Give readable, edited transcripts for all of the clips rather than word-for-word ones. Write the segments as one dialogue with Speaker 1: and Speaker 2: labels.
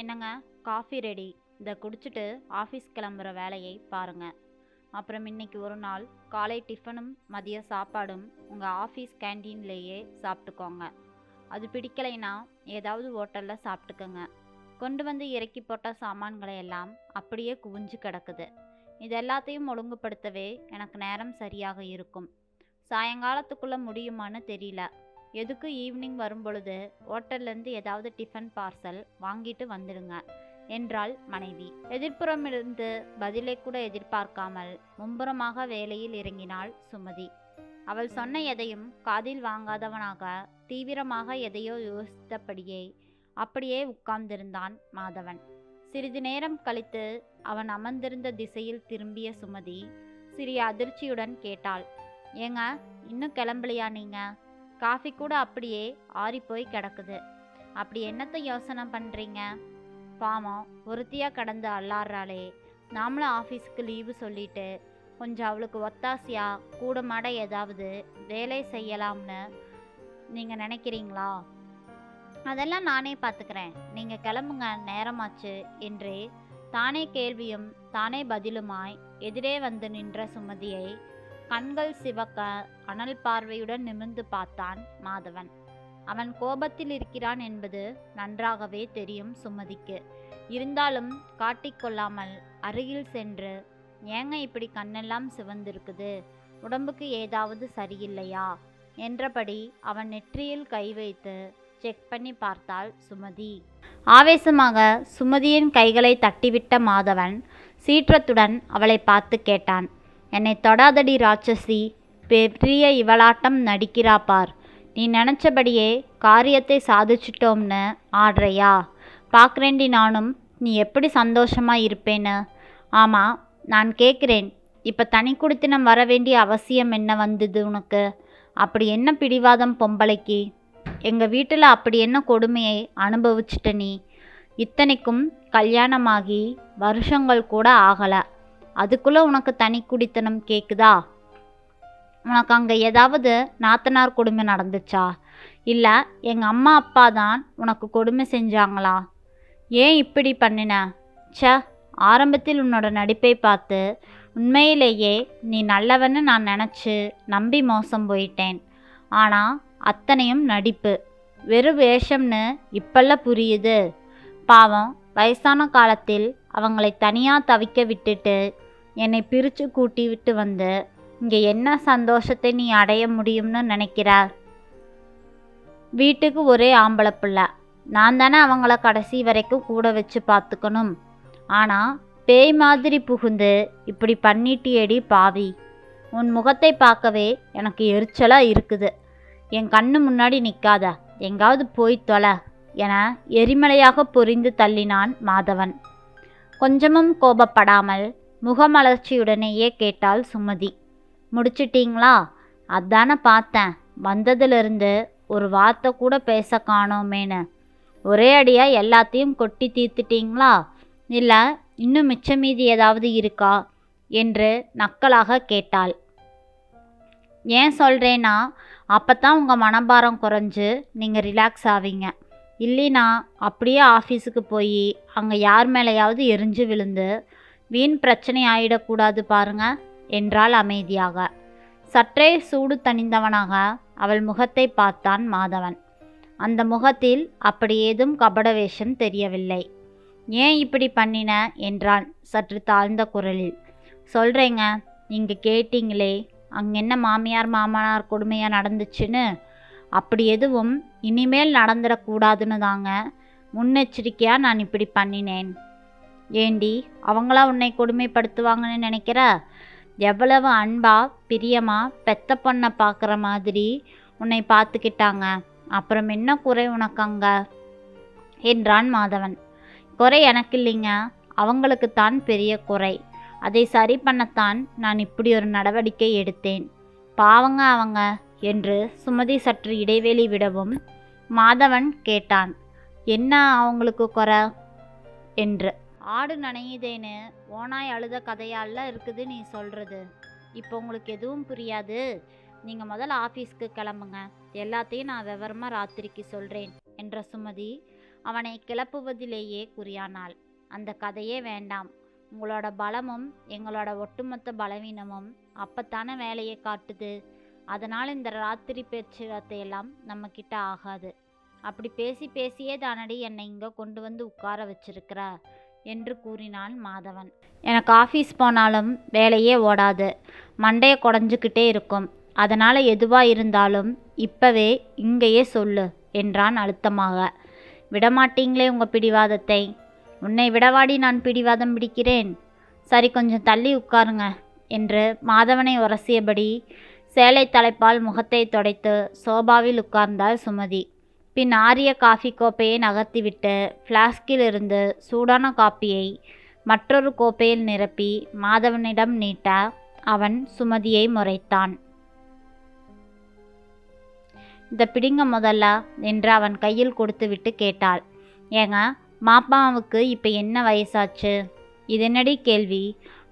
Speaker 1: என்னங்க, coffee ready. இதை குடிச்சிட்டு ஆஃபீஸ் கிளம்புற வேலையை பாருங்க. அப்புறம் இன்னைக்கு ஒரு நாள் காலை டிஃபனும் மதிய சாப்பாடும் உங்கள் ஆஃபீஸ் கேண்டீன்லேயே சாப்பிட்டுக்கோங்க. அது பிடிக்கலைன்னா ஏதாவது ஹோட்டலில் சாப்பிட்டுக்கோங்க. கொண்டு வந்து இறக்கி போட்ட சாமான்களை எல்லாம் அப்படியே குவிஞ்சு கிடக்குது. இது எல்லாத்தையும் ஒழுங்குபடுத்தவே எனக்கு நேரம் சரியாக இருக்கும். சாயங்காலத்துக்குள்ளே முடியுமான்னு தெரியல. எதுக்கு ஈவினிங் வரும்பொழுது ஹோட்டல்லேருந்து ஏதாவது டிஃபன் பார்சல் வாங்கிட்டு வந்துடுங்க என்றாள் மனைவி. எதிர்ப்புறமிருந்து பதிலை கூட எதிர்பார்க்காமல் மும்புறமாக வேலையில் இறங்கினாள் சுமதி. அவள் சொன்ன எதையும் காதில் வாங்காதவனாக தீவிரமாக எதையோ யோசித்தபடியே அப்படியே உட்கார்ந்திருந்தான் மாதவன். சிறிது நேரம் கழித்து அவன் அமர்ந்திருந்த திசையில் திரும்பிய சுமதி சிறிய அதிர்ச்சியுடன் கேட்டாள், ஏங்க, இன்னும் கிளம்பலையா நீங்க? காஃபி கூட அப்படியே ஆறிப்போய் கிடக்குது. அப்படி என்னத்தை யோசனை பண்ணுறீங்க? பாவம் ஒருத்தியாக கடந்து அல்லாடுறாளே. நாமளும் ஆஃபீஸுக்கு லீவு சொல்லிட்டு கொஞ்சம் அவளுக்கு ஒத்தாசையா கூட மாட ஏதாவது வேலை செய்யலாம்னு நீங்கள் நினைக்கிறீங்களா? அதெல்லாம் நானே பார்த்துக்கிறேன், நீங்கள் கிளம்புங்க, நேரமாச்சு என்றே தானே கேள்வியும் தானே பதிலுமாய் எதிரே வந்து நின்ற சுமதியை கண்கள் சிவக்க அனல் பார்வையுடன் நிமிர்ந்து பார்த்தான் மாதவன். அவன் கோபத்தில் இருக்கிறான் என்பது நன்றாகவே தெரியும் சுமதிக்கு. இருந்தாலும் காட்டிக்கொள்ளாமல் அருகில் சென்று, ஏங்க இப்படி கண்ணெல்லாம் சிவந்திருக்குது? உடம்புக்கு ஏதாவது சரியில்லையா என்றபடி அவன் நெற்றியில் கை வைத்து செக் பண்ணி பார்த்தாள் சுமதி. ஆவேசமாக சுமதியின் கைகளை தட்டிவிட்ட மாதவன் சீற்றத்துடன் அவளை பார்த்து கேட்டான், என்னை தொடாதடி ராட்சசி, பெரிய இவளாட்டம் நடிக்கிறா பார். நீ நினச்சபடியே காரியத்தை சாதிச்சிட்டோம்னு ஆடுறையா? பார்க்குறேண்டி நானும் நீ எப்படி சந்தோஷமாக இருப்பேன்னு. ஆமாம், நான் கேட்குறேன், இப்போ தனி குடித்தனம் வர வேண்டிய அவசியம் என்ன வந்தது உனக்கு? அப்படி என்ன பிடிவாதம் பொம்பளைக்கு? எங்கள் வீட்டில் அப்படி என்ன கொடுமையை அனுபவிச்சிட்ட நீ? இத்தனைக்கும் கல்யாணமாகி வருஷங்கள் கூட ஆகலை, அதுக்குள்ளே உனக்கு தனி குடித்தனம் கேட்குதா? உனக்கு அங்கே ஏதாவது நாத்தனார் கொடுமை நடந்துச்சா? இல்லை எங்கள் அம்மா அப்பா தான் உனக்கு கொடுமை செஞ்சாங்களா? ஏன் இப்படி பண்ணின? ஆரம்பத்தில் உன்னோட நடிப்பை பார்த்து உண்மையிலேயே நீ நல்லவன்னு நான் நினச்சி நம்பி மோசம் போயிட்டேன். ஆனால் அத்தனையும் நடிப்பு, வெறும் வேஷம்னு இப்பெல்லாம் புரியுது. பாவம் வயசான காலத்தில் அவங்களை தனியாக தவிக்க விட்டுட்டு என்னை பிரித்து கூட்டி விட்டு வந்து இங்கே என்ன சந்தோஷத்தை நீ அடைய முடியும்னு நினைக்கிற? வீட்டுக்கு ஒரே ஆம்பளை பிள்ளை, நான் தானே அவங்கள கடைசி வரைக்கும் கூட வச்சு பார்த்துக்கணும். ஆனால் பேய் மாதிரி புகுந்து இப்படி பண்ணிட்டியேடி பாவி. உன் முகத்தை பார்க்கவே எனக்கு எரிச்சலாக இருக்குது. என் கண்ணு முன்னாடி நிற்காத, எங்காவது போய் தொலை என எரிமலையாக பொரிந்து தள்ளினான் மாதவன். கொஞ்சமும் கோபப்படாமல் முகமலர்ச்சியுடனேயே கேட்டாள் சுமதி, முடிச்சிட்டீங்களா? அதானே பார்த்தேன், வந்ததிலிருந்து ஒரு வார்த்தை கூட பேச காணோமேனு. ஒரே அடியாக எல்லாத்தையும் கொட்டி தீர்த்துட்டீங்களா? இல்லை இன்னும் மிச்ச மீதி ஏதாவது இருக்கா என்று நக்கலாக கேட்டாள். ஏன் சொல்கிறேன்னா, அப்போ தான் உங்கள் மனபாரம் குறைஞ்சு நீங்கள் ரிலாக்ஸ் ஆவீங்க. இல்லைனா அப்படியே ஆஃபீஸுக்கு போய் அங்கே யார் மேலேயாவது எரிஞ்சு விழுந்து வீண் பிரச்சனை ஆயிடக்கூடாது பாருங்க என்றாள் அமைதியாக. சற்றே சூடு தணிந்தவனாக அவள் முகத்தை பார்த்தான் மாதவன். அந்த முகத்தில் அப்படி ஏதும் கபட வேஷம் தெரியவில்லை. ஏன் இப்படி பண்ணின என்றான் சற்று தாழ்ந்த குரலில். சொல்கிறேங்க, நீங்கள் கேட்டீங்களே அங்கே என்ன மாமியார் மாமனார் கொடுமையாக நடந்துச்சுன்னு. அப்படி எதுவும் இனிமேல் நடந்துடக்கூடாதுன்னு தாங்க முன்னெச்சரிக்கையாக நான் இப்படி பண்ணினேன். ஏண்டி, அவங்களா உன்னை கொடுமைப்படுத்துவாங்கன்னு நினைக்கிற? எவ்வளவு அன்பா பிரியமா பெத்த பொண்ணை பார்க்குற மாதிரி உன்னை பார்த்துக்கிட்டாங்க. அப்புறம் என்ன குறை உனக்கு அங்க என்றான் மாதவன். குறை எனக்கு இல்லைங்க, அவங்களுக்குத்தான் பெரிய குறை. அதை சரி பண்ணத்தான் நான் இப்படி ஒரு நடவடிக்கை எடுத்தேன். பாவங்க அவங்க என்று சுமதி சற்று இடைவெளி விடவும் மாதவன் கேட்டான், என்ன அவங்களுக்கு குறை என்று. ஆடு நனையுதேன்னு ஓனாய் அழுத கதையால இருக்குது நீ சொல்கிறது. இப்போ உங்களுக்கு எதுவும் புரியாது. நீங்கள் முதல்ல ஆஃபீஸ்க்கு கிளம்புங்க, எல்லாத்தையும் நான் விவரமாக ராத்திரிக்கு சொல்கிறேன் என்ற சுமதி அவனை கிளப்புவதிலேயே குறியானாள். அந்த கதையே வேண்டாம். உங்களோட பலமும் எங்களோட ஒட்டுமொத்த பலவீனமும் அப்பத்தான வேலையை காட்டுது. அதனால் இந்த ராத்திரி பேச்சுவார்த்தையெல்லாம் நம்ம கிட்ட ஆகாது. அப்படி பேசி பேசியே தானடி என்னை இங்கே கொண்டு வந்து உட்கார வச்சிருக்கிற என்று கூறினான் மாதவன். எனக்கு ஆஃபீஸ் போனாலும் வேலையே ஓடாது, மண்டையை குடஞ்சிக்கிட்டே இருக்கும். அதனால் எதுவாக இருந்தாலும் இப்பவே இங்கேயே சொல்லு என்றான் அழுத்தமாக. விடமாட்டீங்களே உங்கள் பிடிவாதத்தை. உன்னை விடவாடி நான் பிடிவாதம் பிடிக்கிறேன். சரி, கொஞ்சம் தள்ளி உட்காருங்க என்று மாதவனை உரசியபடி சேலை தலைப்பால் முகத்தை துடைத்து சோபாவில் உட்கார்ந்தாள் சுமதி. பின் ஆரிய காஃபி கோப்பையை நகர்த்திவிட்டு ஃப்ளாஸ்கில் இருந்து சூடான காப்பியை மற்றொரு கோப்பையில் நிரப்பி மாதவனிடம் நீட்ட அவன் சுமதியை முறைத்தான். இந்த பிடிங்க முதல்ல என்று அவன் கையில் கொடுத்துவிட்டு கேட்டாள். ஏங்க, மாப்பாவுக்கு இப்போ என்ன வயசாச்சு? இது என்னடி கேள்வி?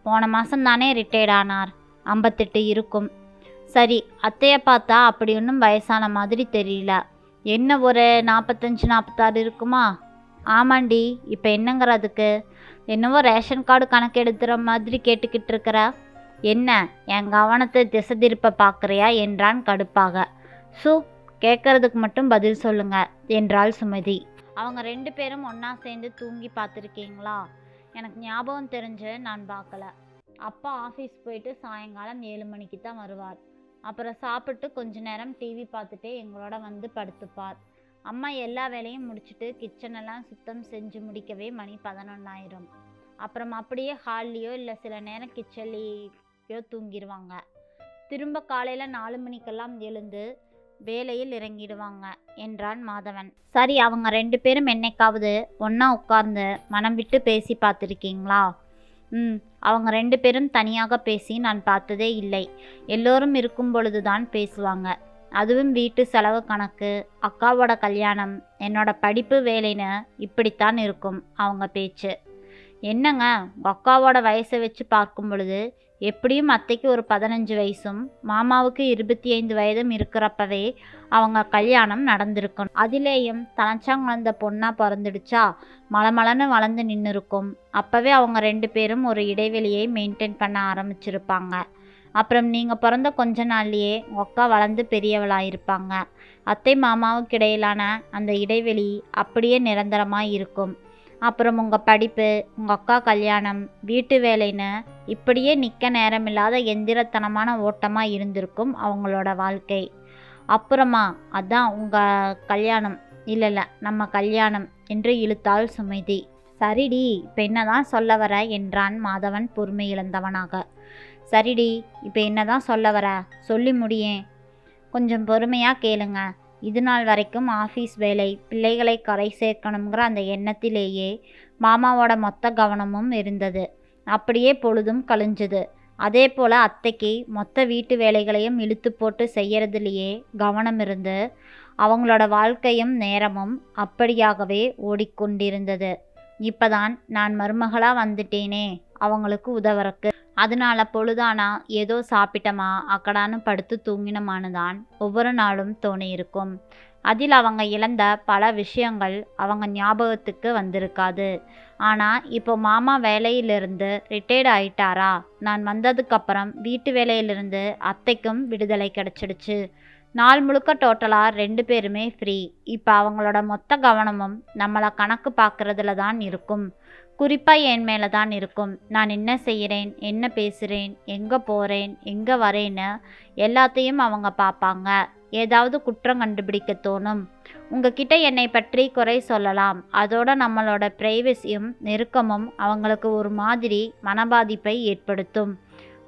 Speaker 1: போன மாதம்தானே ரிட்டையர்ட் ஆனார். 58 இருக்கும். சரி, அத்தையை பார்த்தா அப்படி ஒன்றும் வயசான மாதிரி தெரியல. என்ன ஒரு 45 46 இருக்குமா? ஆமாண்டி. இப்போ என்னங்கிறதுக்கு? என்னவோ ரேஷன் கார்டு கணக்கு எடுத்துகிற மாதிரி கேட்டுக்கிட்டு இருக்கிற. என்ன என் கவனத்தை திசை திருப்ப பார்க்குறியா என்றான் கடுப்பாக. கேட்கறதுக்கு மட்டும் பதில் சொல்லுங்க என்றாள் சுமதி. அவங்க 2 பேரும் ஒன்றா சேர்ந்து தூங்கி பார்த்துருக்கீங்களா? எனக்கு ஞாபகம் தெரிஞ்சு நான் பார்க்கல. அப்பா ஆஃபீஸ் போயிட்டு சாயங்காலம் 7 மணிக்கு தான் வருவார். அப்புறம் சாப்பிட்டு கொஞ்ச நேரம் டிவி பார்த்துட்டே எங்களோட வந்து படுத்துப்பார். அம்மா எல்லா வேலையும் முடிச்சுட்டு கிச்சனெல்லாம் சுத்தம் செஞ்சு முடிக்கவே மணி 11 ஆயிரும். அப்புறம் அப்படியே ஹால்லையோ இல்லை சில நேரம் கிச்சன்லேயோ தூங்கிடுவாங்க. திரும்ப காலையில் 4 மணிக்கெல்லாம் எழுந்து வேலையில் இறங்கிடுவாங்க என்றான் மாதவன். சரி, அவங்க 2 பேரும் என்னைக்காவது ஒன்றா உட்கார்ந்து மனம் விட்டு பேசி பார்த்துருக்கீங்களா? அவங்க 2 பேரும் தனியாக பேசி நான் பார்த்ததே இல்லை. எல்லோரும் இருக்கும் பொழுது தான் பேசுவாங்க. அதுவும் வீட்டு செலவு கணக்கு, அக்காவோட கல்யாணம், என்னோட படிப்பு, வேலைன்னு இப்படித்தான் இருக்கும் அவங்க பேச்சு. என்னங்க, அக்காவோட வயசை வச்சு பார்க்கும் பொழுது எப்படியும் அத்தைக்கு ஒரு 15 வயசும் மாமாவுக்கு 25 வயதும் இருக்கிறப்பவே அவங்க கல்யாணம் நடந்திருக்கணும். அதிலேயும் தனச்சாங்குழந்த பொண்ணா பிறந்துடுச்சா மலமலன்னு வளர்ந்து நின்று இருக்கும். அப்போவே அவங்க 2 பேரும் ஒரு இடைவெளியை மெயின்டைன் பண்ண ஆரம்பிச்சிருப்பாங்க. அப்புறம் நீங்கள் பிறந்த கொஞ்ச நாள்லேயே அக்கா வளர்ந்து பெரியவளாயிருப்பாங்க. அத்தை மாமாவுக்கு இடையிலான அந்த இடைவெளி அப்படியே நிரந்தரமாக இருக்கும். அப்புறம் உங்கள் படிப்பு, உங்கள் அக்கா கல்யாணம், வீட்டு வேலைன்னு இப்படியே நிற்க நேரமில்லாத எந்திரத்தனமான ஓட்டமாக இருந்திருக்கும் அவங்களோட வாழ்க்கை. அப்புறமா அதான் உங்கள் கல்யாணம். இல்லை நம்ம கல்யாணம் என்று இழுத்தாள் சுமதி. சரிடி, இப்போ என்னதான் சொல்ல வர என்றான் மாதவன் பொறுமை இழந்தவனாக. சரிடி, இப்போ என்னதான் சொல்ல வர, சொல்லி முடியேன். கொஞ்சம் பொறுமையாக கேளுங்க. இது நாள் வரைக்கும் ஆஃபீஸ் வேலை, பிள்ளைகளை கரை சேர்க்கணுங்கிற அந்த எண்ணத்திலேயே மாமாவோட மொத்த கவனமும் இருந்தது. அப்படியே பொழுதும் கழிஞ்சுது. அதே போல் அத்தைக்கு மொத்த வீட்டு வேலைகளையும் இழுத்து போட்டு செய்யறதுலேயே கவனம் இருந்து அவங்களோட வாழ்க்கையும் நேரமும் அப்படியாகவே ஓடிக்கொண்டிருந்தது. இப்போதான் நான் மருமகளாக வந்துட்டேனே அவங்களுக்கு உதவறக்கு. அதனால பொழுதானா ஏதோ சாப்பிட்டமா அக்கடான்னு படுத்து தூங்கினமானுதான் ஒவ்வொரு நாளும் தோணியிருக்கும். அதில் அவங்க இழந்த பல விஷயங்கள் அவங்க ஞாபகத்துக்கு வந்திருக்காது. ஆனால் இப்போ மாமா வேலையிலிருந்து ரிட்டையர்ட் ஆயிட்டாரா, நான் வந்ததுக்கப்புறம் வீட்டு வேலையிலிருந்து அத்தைக்கும் விடுதலை கிடச்சிடுச்சு. நாள் முழுக்க டோட்டலாக 2 பேருமே ஃப்ரீ. இப்போ அவங்களோட மொத்த கவனமும் நம்மளை கணக்கு பார்க்குறதுல தான் இருக்கும். குறிப்பாக என் மேலே தான் இருக்கும். நான் என்ன செய்கிறேன், என்ன பேசுகிறேன், எங்கே போகிறேன், எங்கே வரேன்னு எல்லாத்தையும் அவங்க பார்ப்பாங்க. ஏதாவது குற்றம் கண்டுபிடிக்க தோணும். உங்ககிட்ட என்னை பற்றி குறை சொல்லலாம். அதோட நம்மளோட ப்ரைவசியும் நெருக்கமும் அவங்களுக்கு ஒரு மாதிரி மனபாதிப்பை ஏற்படுத்தும்.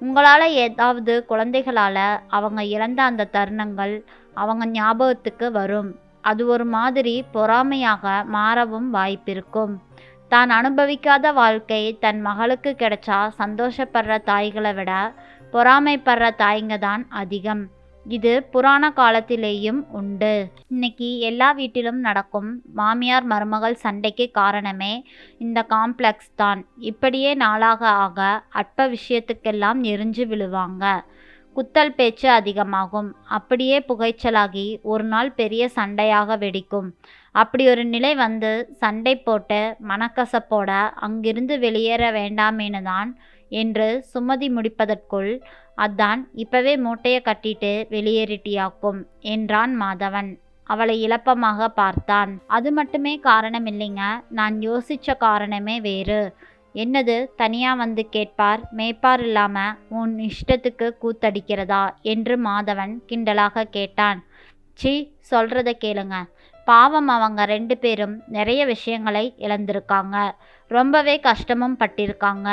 Speaker 1: உங்களால் ஏதாவது குழந்தைகளால் அவங்க இழந்த அந்த தருணங்கள் அவங்க ஞாபகத்துக்கு வரும். அது ஒரு மாதிரி பொறாமையாக மாறவும் வாய்ப்பிருக்கும். தான் அனுபவிக்காத வாழ்க்கை தன் மகளுக்கு கிடைச்சா சந்தோஷப்படுற தாய்களை விட பொறாமைப்படுற தாய்ங்க தான் அதிகம். இது புராண காலத்திலேயும் உண்டு. இன்னைக்கு எல்லா வீட்டிலும் நடக்கும் மாமியார் மருமகள் சண்டைக்கு காரணமே இந்த காம்ப்ளெக்ஸ் தான். இப்படியே நாளாக ஆக அற்ப விஷயத்துக்கெல்லாம் எரிஞ்சு விழுவாங்க. குத்தல் பேச்சு அதிகமாகும். அப்படியே புகைச்சலாகி ஒரு நாள் பெரிய சண்டையாக வெடிக்கும். அப்படி ஒரு நிலை வந்து சண்டை போட்டு மனக்கசப்போட அங்கிருந்து வெளியேற வேண்டாமேனு தான் என்று சுமதி முடிப்பதற்குள், அதான் இப்பவே மூட்டைய கட்டிட்டு வெளியேறிட்டியாக்கும் என்றான் மாதவன். அவளை இளப்பமாக பார்த்தான். அது மட்டுமே காரணம் இல்லைங்க, நான் யோசிச்ச காரணமே வேறு. என்னது? தனியா வந்து கேட்பார் மேய்ப்பார் இல்லாம உன் இஷ்டத்துக்கு கூத்தடிக்கிறதா என்று மாதவன் கிண்டலாக கேட்டான். சி, சொல்றத கேளுங்க. பாவம், அவங்க 2 பேரும் நிறைய விஷயங்களை இழந்திருக்காங்க. ரொம்பவே கஷ்டமும் பட்டிருக்காங்க.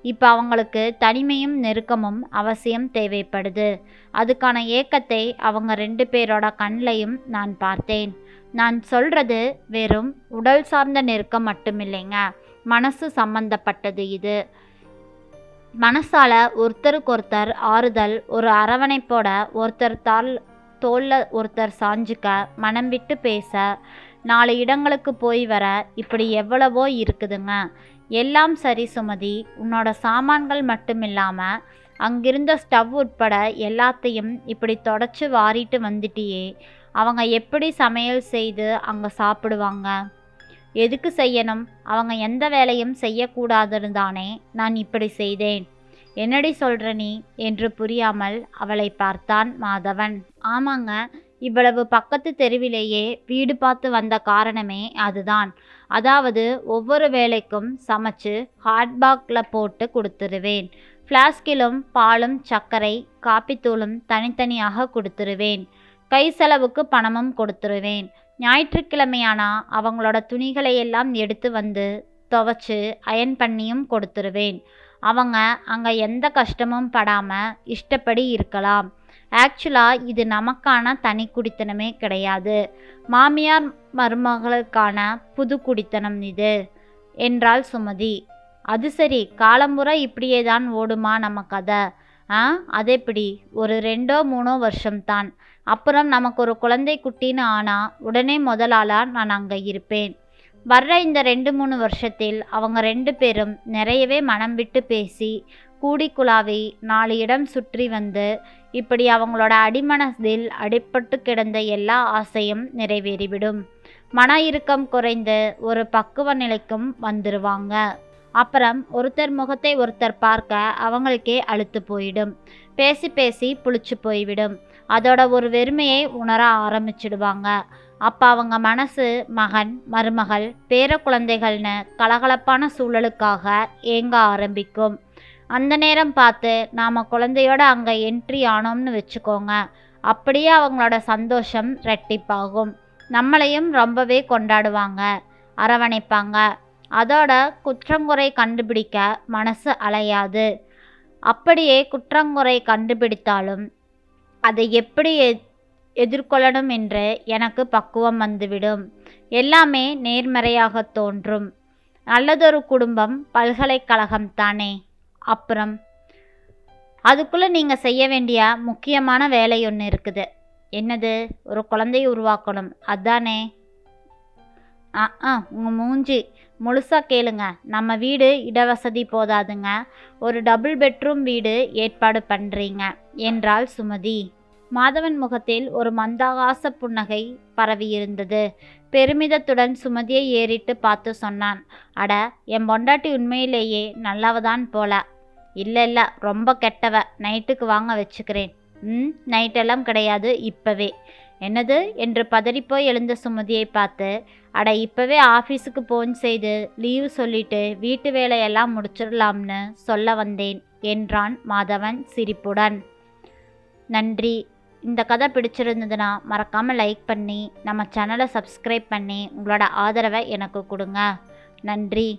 Speaker 1: இப்போ அவங்களுக்கு தனிமையும் நெருக்கமும் அவசியம் தேவைப்படுது. அதுக்கான ஏக்கத்தை அவங்க 2 பேரோட கண்லையும் நான் பார்த்தேன். நான் சொல்றது வெறும் உடல் சார்ந்த நெருக்கம் மட்டுமில்லைங்க, மனசு சம்பந்தப்பட்டது. இது மனசால ஒருத்தருக்கொருத்தர் ஆறுதல், ஒரு அரவணைப்போட ஒருத்தர் தோல்ல ஒருத்தர் சாஞ்சுக்க, மனம் விட்டு பேச, 4 இடங்களுக்கு போய் வர, இப்படி எவ்வளவோ இருக்குதுங்க. எல்லாம் சரி சுமதி, உன்னோட சாமான்கள் மட்டும் இல்லாம அங்கிருந்த ஸ்டவ் உட்பட எல்லாத்தையும் இப்படி தொடச்சு வாரிட்டு வந்துட்டியே, அவங்க எப்படி சமையல் செய்து அங்கே சாப்பிடுவாங்க? எதுக்கு செய்யணும்? அவங்க எந்த வேலையும் செய்யக்கூடாதுன்னு தானே நான் இப்படி செய்தேன். என்னடி சொல்ற நீ என்று புரியாமல் அவளை பார்த்தான் மாதவன். ஆமாங்க, இவ்வளவு பக்கத்து தெருவிலேயே வீடு பார்த்து வந்த காரணமே அதுதான். அதாவது ஒவ்வொரு வேலைக்கும் சமைச்சு ஹாட்பாக்ல போட்டு கொடுத்துருவேன். ஃப்ளாஸ்கிலும் பாலும் சர்க்கரை காப்பித்தூளும் தனித்தனியாக கொடுத்துருவேன். கை செலவுக்கு பணமும் கொடுத்துருவேன். ஞாயிற்றுக்கிழமையானா அவங்களோட துணிகளை எல்லாம் எடுத்து வந்து துவைச்சு அயன் பண்ணியும் கொடுத்துருவேன். அவங்க அங்கே எந்த கஷ்டமும் படாமல் இஷ்டப்படி இருக்கலாம். ஆக்சுவலாக இது நமக்கான தனி குடித்தனமே கிடையாது, மாமியார் மருமகளுக்கான புது குடித்தனம் இது என்றாள் சுமதி. அது சரி, காலம்புற இப்படியே தான் ஓடுமா நம்ம கதை? அதெப்படி? ஒரு 2-3 வருஷம்தான். அப்புறம் நமக்கு ஒரு குழந்தை குட்டின்னு ஆனால் உடனே முதலாளா நான் அங்கே இருப்பேன். வர்ற இந்த 2-3 வருஷத்தில் அவங்க 2 பேரும் நிறையவே மனம் விட்டு பேசி கூடி குழாவி 4 இடம் சுற்றி வந்து இப்படி அவங்களோட அடிமனதில் அடிபட்டு கிடந்த எல்லா ஆசையும் நிறைவேறிவிடும். மன இறுக்கம் குறைந்து ஒரு பக்குவ நிலைக்கும் வந்துருவாங்க. அப்புறம் ஒருத்தர் முகத்தை ஒருத்தர் பார்க்க அவங்களுக்கே அலுத்து போயிடும். பேசி பேசி புளிச்சு போய்விடும். அதோட ஒரு வெறுமையை உணர ஆரம்பிச்சிடுவாங்க. அப்போ அவங்க மனசு மகன் மருமகள் பேர குழந்தைகள்னு கலகலப்பான சூழலுக்காக ஏங்க ஆரம்பிக்கும். அந்த நேரம் பார்த்து நாம் குழந்தையோட அங்கே என்ட்ரி ஆனோம்னு வச்சுக்கோங்க, அப்படியே அவங்களோட சந்தோஷம் ரெட்டிப்பாகும். நம்மளையும் ரொம்பவே கொண்டாடுவாங்க, அரவணைப்பாங்க. அதோட குற்றங்குறை கண்டுபிடிக்க மனசு அலையாது. அப்படியே குற்றங்குறை கண்டுபிடித்தாலும் அதை எப்படி எதிர்கொள்ளணும் என்று எனக்கு பக்குவம் வந்துவிடும். எல்லாமே நேர்மறையாக தோன்றும். நல்லதொரு குடும்பம் பல்கலைக்கழகம் தானே. அப்புறம் அதுக்குள்ளே நீங்கள் செய்ய வேண்டிய முக்கியமான வேலை ஒன்று இருக்குது. என்னது? ஒரு குழந்தையை உருவாக்கணும், அதானே? உங்கள் மூஞ்சி. முழுசாக கேளுங்க. நம்ம வீடு இடவசதி போதாதுங்க, ஒரு டபுள் பெட்ரூம் வீடு ஏற்பாடு பண்ணுறீங்க என்றாள் சுமதி. மாதவன் முகத்தில் ஒரு மந்தகாச புன்னகை பரவியிருந்தது. பெருமிதத்துடன் சுமதியை ஏறிட்டு பார்த்து சொன்னான். அட, என் பொண்டாட்டி உண்மையிலேயே நல்லவதான் போல. இல்லை ரொம்ப கெட்டவ. நைட்டுக்கு வாங்க வச்சுக்கிறேன். நைட்டெல்லாம் கிடையாது, இப்பவே. என்னது என்று பதறிப்போய் எழுந்த சுமதியை பார்த்து, அட இப்பவே ஆஃபீஸுக்கு போன் செய்து லீவு சொல்லிட்டு வீட்டு வேலையெல்லாம் முடிச்சிடலாம்னு சொல்ல வந்தேன் என்றான் மாதவன் சிரிப்புடன். நன்றி. இந்த கதை பிடிச்சிருந்ததுன்னா மறக்காமல் லைக் பண்ணி நம்ம சேனலை சப்ஸ்கிரைப் பண்ணி உங்களோட ஆதரவை எனக்கு கொடுங்க. நன்றி.